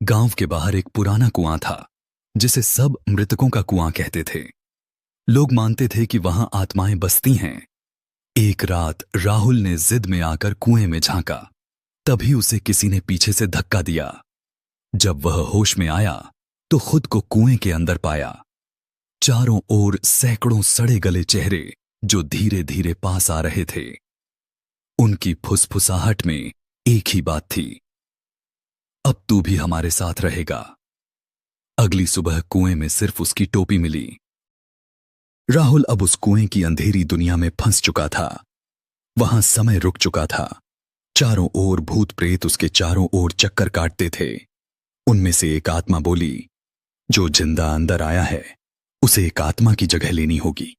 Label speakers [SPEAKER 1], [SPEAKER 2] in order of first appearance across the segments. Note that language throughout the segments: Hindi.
[SPEAKER 1] गांव के बाहर एक पुराना कुआं था जिसे सब मृतकों का कुआं कहते थे। लोग मानते थे कि वहां आत्माएं बसती हैं। एक रात राहुल ने जिद में आकर कुएं में झांका। तभी उसे किसी ने पीछे से धक्का दिया। जब वह होश में आया तो खुद को कुएं के अंदर पाया। चारों ओर सैकड़ों सड़े गले चेहरे जो धीरे धीरे पास आ रहे थे। उनकी फुसफुसाहट में एक ही बात थी, अब तू भी हमारे साथ रहेगा। अगली सुबह कुएं में सिर्फ उसकी टोपी मिली। राहुल अब उस कुएं की अंधेरी दुनिया में फंस चुका था। वहां समय रुक चुका था। चारों ओर भूत प्रेत उसके चारों ओर चक्कर काटते थे। उनमें से एक आत्मा बोली, जो जिंदा अंदर आया है उसे एक आत्मा की जगह लेनी होगी।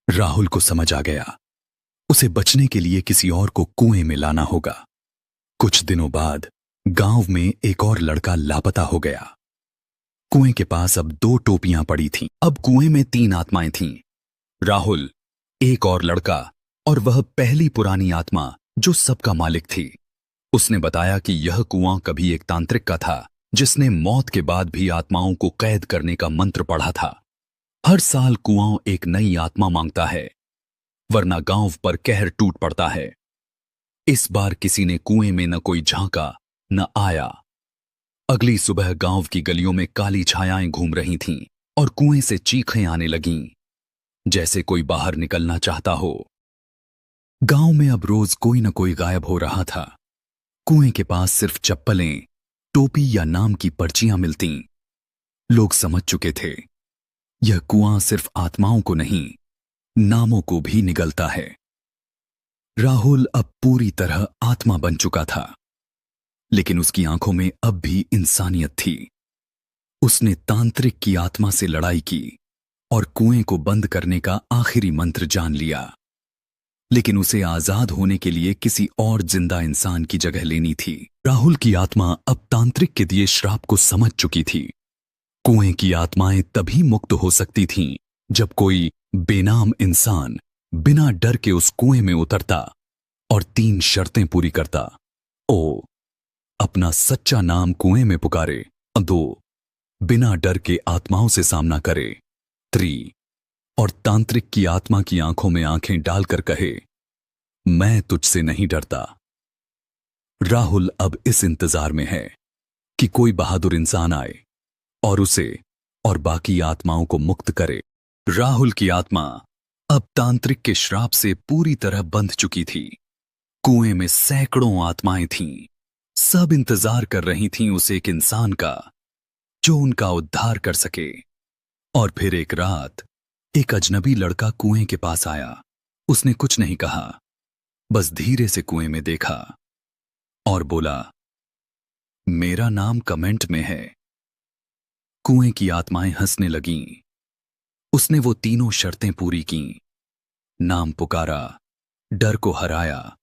[SPEAKER 1] राहुल को समझ आ गया, उसे बचने के लिए किसी और को कुएं में लाना होगा। कुछ दिनों बाद गांव में एक और लड़का लापता हो गया। कुएं के पास अब 2 टोपियां पड़ी थीं। अब कुएं में 3 आत्माएं थीं, राहुल, एक और लड़का और वह पहली पुरानी आत्मा जो सबका मालिक थी। उसने बताया कि यह कुआं कभी एक तांत्रिक का था जिसने मौत के बाद भी आत्माओं को कैद करने का मंत्र पढ़ा था। हर साल कुआं एक नई आत्मा मांगता है, वरना गांव पर कहर टूट पड़ता है। इस बार किसी ने कुएं में न कोई झांका न आया। अगली सुबह गांव की गलियों में काली छायाएं घूम रही थीं और कुएं से चीखें आने लगीं, जैसे कोई बाहर निकलना चाहता हो। गांव में अब रोज कोई न कोई गायब हो रहा था। कुएं के पास सिर्फ चप्पलें, टोपी या नाम की पर्चियां मिलतीं। लोग समझ चुके थे, यह कुआं सिर्फ आत्माओं को नहीं, नामों को भी निगलता है। राहुल अब पूरी तरह आत्मा बन चुका था, लेकिन उसकी आंखों में अब भी इंसानियत थी। उसने तांत्रिक की आत्मा से लड़ाई की और कुएं को बंद करने का आखिरी मंत्र जान लिया। लेकिन उसे आजाद होने के लिए किसी और जिंदा इंसान की जगह लेनी थी। राहुल की आत्मा अब तांत्रिक के दिए श्राप को समझ चुकी थी। कुएं की आत्माएं तभी मुक्त हो सकती थीं जब कोई बेनाम इंसान बिना डर के उस कुएं में उतरता और 3 शर्तें पूरी करता। ओ, अपना सच्चा नाम कुएं में पुकारे। 2, बिना डर के आत्माओं से सामना करे। 3, और तांत्रिक की आत्मा की आंखों में आंखें डालकर कहे, मैं तुझसे नहीं डरता। राहुल अब इस इंतजार में है कि कोई बहादुर इंसान आए और उसे और बाकी आत्माओं को मुक्त करे। राहुल की आत्मा अब तांत्रिक के श्राप से पूरी तरह बंध चुकी थी। कुएं में सैकड़ों आत्माएं थीं। सब इंतजार कर रही थीं उस एक इंसान का जो उनका उद्धार कर सके। और फिर एक रात एक अजनबी लड़का कुएं के पास आया। उसने कुछ नहीं कहा, बस धीरे से कुएं में देखा और बोला, मेरा नाम कमेंट में है। कुएं की आत्माएं हंसने लगीं। उसने वो 3 शर्तें पूरी कीं, नाम पुकारा, डर को हराया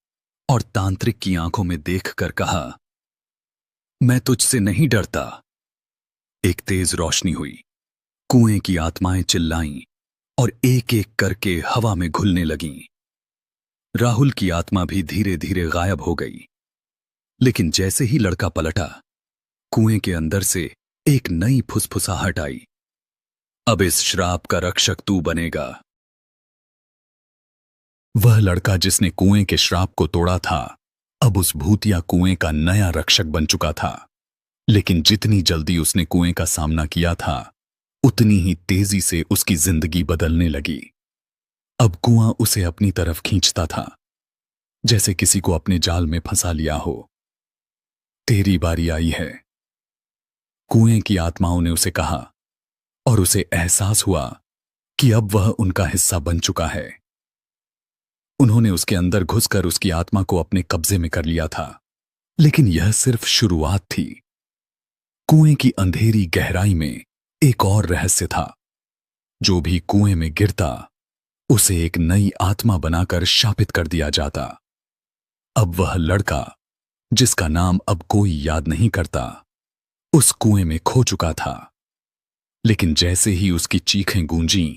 [SPEAKER 1] और तांत्रिक की आंखों में देखकर कहा, मैं तुझसे नहीं डरता। एक तेज रोशनी हुई, कुएं की आत्माएं चिल्लाईं और एक एक करके हवा में घुलने लगीं। राहुल की आत्मा भी धीरे धीरे गायब हो गई। लेकिन जैसे ही लड़का पलटा, कुएं के अंदर से एक नई फुसफुसाहट आई, अब इस श्राप का रक्षक तू बनेगा। वह लड़का जिसने कुएं के श्राप को तोड़ा था अब उस भूतिया कुएं का नया रक्षक बन चुका था। लेकिन जितनी जल्दी उसने कुएं का सामना किया था उतनी ही तेजी से उसकी जिंदगी बदलने लगी। अब कुआं उसे अपनी तरफ खींचता था, जैसे किसी को अपने जाल में फंसा लिया हो। तेरी बारी आई है, कुएं की आत्माओं ने उसे कहा, और उसे एहसास हुआ कि अब वह उनका हिस्सा बन चुका है। उन्होंने उसके अंदर घुसकर उसकी आत्मा को अपने कब्जे में कर लिया था। लेकिन यह सिर्फ शुरुआत थी। कुएं की अंधेरी गहराई में एक और रहस्य था। जो भी कुएं में गिरता उसे एक नई आत्मा बनाकर शापित कर दिया जाता। अब वह लड़का, जिसका नाम अब कोई याद नहीं करता, उस कुएं में खो चुका था। लेकिन जैसे ही उसकी चीखें गूंजीं,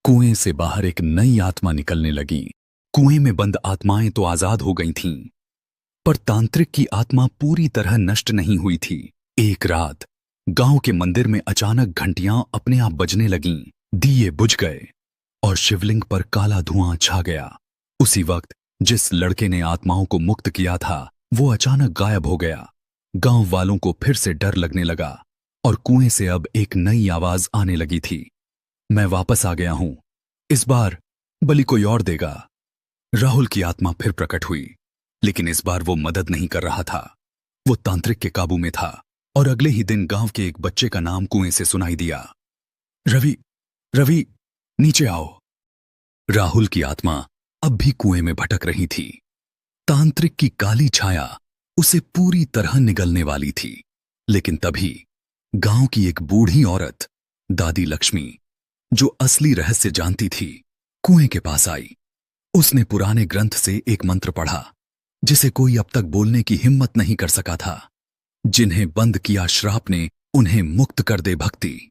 [SPEAKER 1] कुएं से बाहर एक नई आत्मा निकलने लगी। कुएं में बंद आत्माएं तो आजाद हो गई थीं, पर तांत्रिक की आत्मा पूरी तरह नष्ट नहीं हुई थी। एक रात गांव के मंदिर में अचानक घंटियां अपने आप बजने लगीं, दिए बुझ गए और शिवलिंग पर काला धुआं छा गया। उसी वक्त जिस लड़के ने आत्माओं को मुक्त किया था वो अचानक गायब हो गया। गांव वालों को फिर से डर लगने लगा और कुएं से अब एक नई आवाज आने लगी थी, मैं वापस आ गया हूं, इस बार बलि कोई और देगा। राहुल की आत्मा फिर प्रकट हुई, लेकिन इस बार वो मदद नहीं कर रहा था, वो तांत्रिक के काबू में था। और अगले ही दिन गांव के एक बच्चे का नाम कुएं से सुनाई दिया, रवि, रवि, नीचे आओ। राहुल की आत्मा अब भी कुएं में भटक रही थी। तांत्रिक की काली छाया उसे पूरी तरह निगलने वाली थी। लेकिन तभी गांव की एक बूढ़ी औरत, दादी लक्ष्मी, जो असली रहस्य जानती थी, कुएं के पास आई। उसने पुराने ग्रंथ से एक मंत्र पढ़ा जिसे कोई अब तक बोलने की हिम्मत नहीं कर सका था। जिन्हें बंद किया श्राप ने उन्हें मुक्त कर दे भक्ति।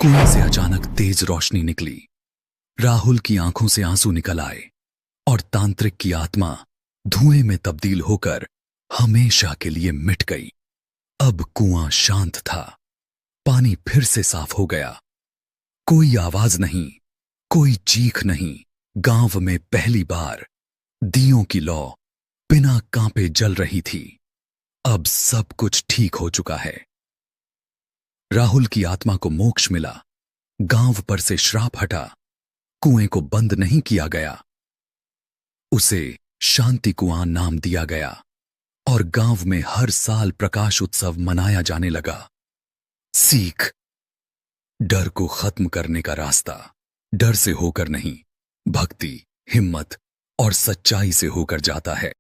[SPEAKER 1] कुएं से अचानक तेज रोशनी निकली। राहुल की आंखों से आंसू निकल आए और तांत्रिक की आत्मा धुएं में तब्दील होकर हमेशा के लिए मिट गई। अब कुआं शांत था, पानी फिर से साफ हो गया। कोई आवाज नहीं, कोई चीख नहीं। गांव में पहली बार दियों की लौ बिना कांपे जल रही थी। अब सब कुछ ठीक हो चुका है। राहुल की आत्मा को मोक्ष मिला, गांव पर से श्राप हटा, कुएं को बंद नहीं किया गया, उसे शांति कुआं नाम दिया गया और गांव में हर साल प्रकाश उत्सव मनाया जाने लगा। सीख, डर को खत्म करने का रास्ता डर से होकर नहीं, भक्ति, हिम्मत और सच्चाई से होकर जाता है।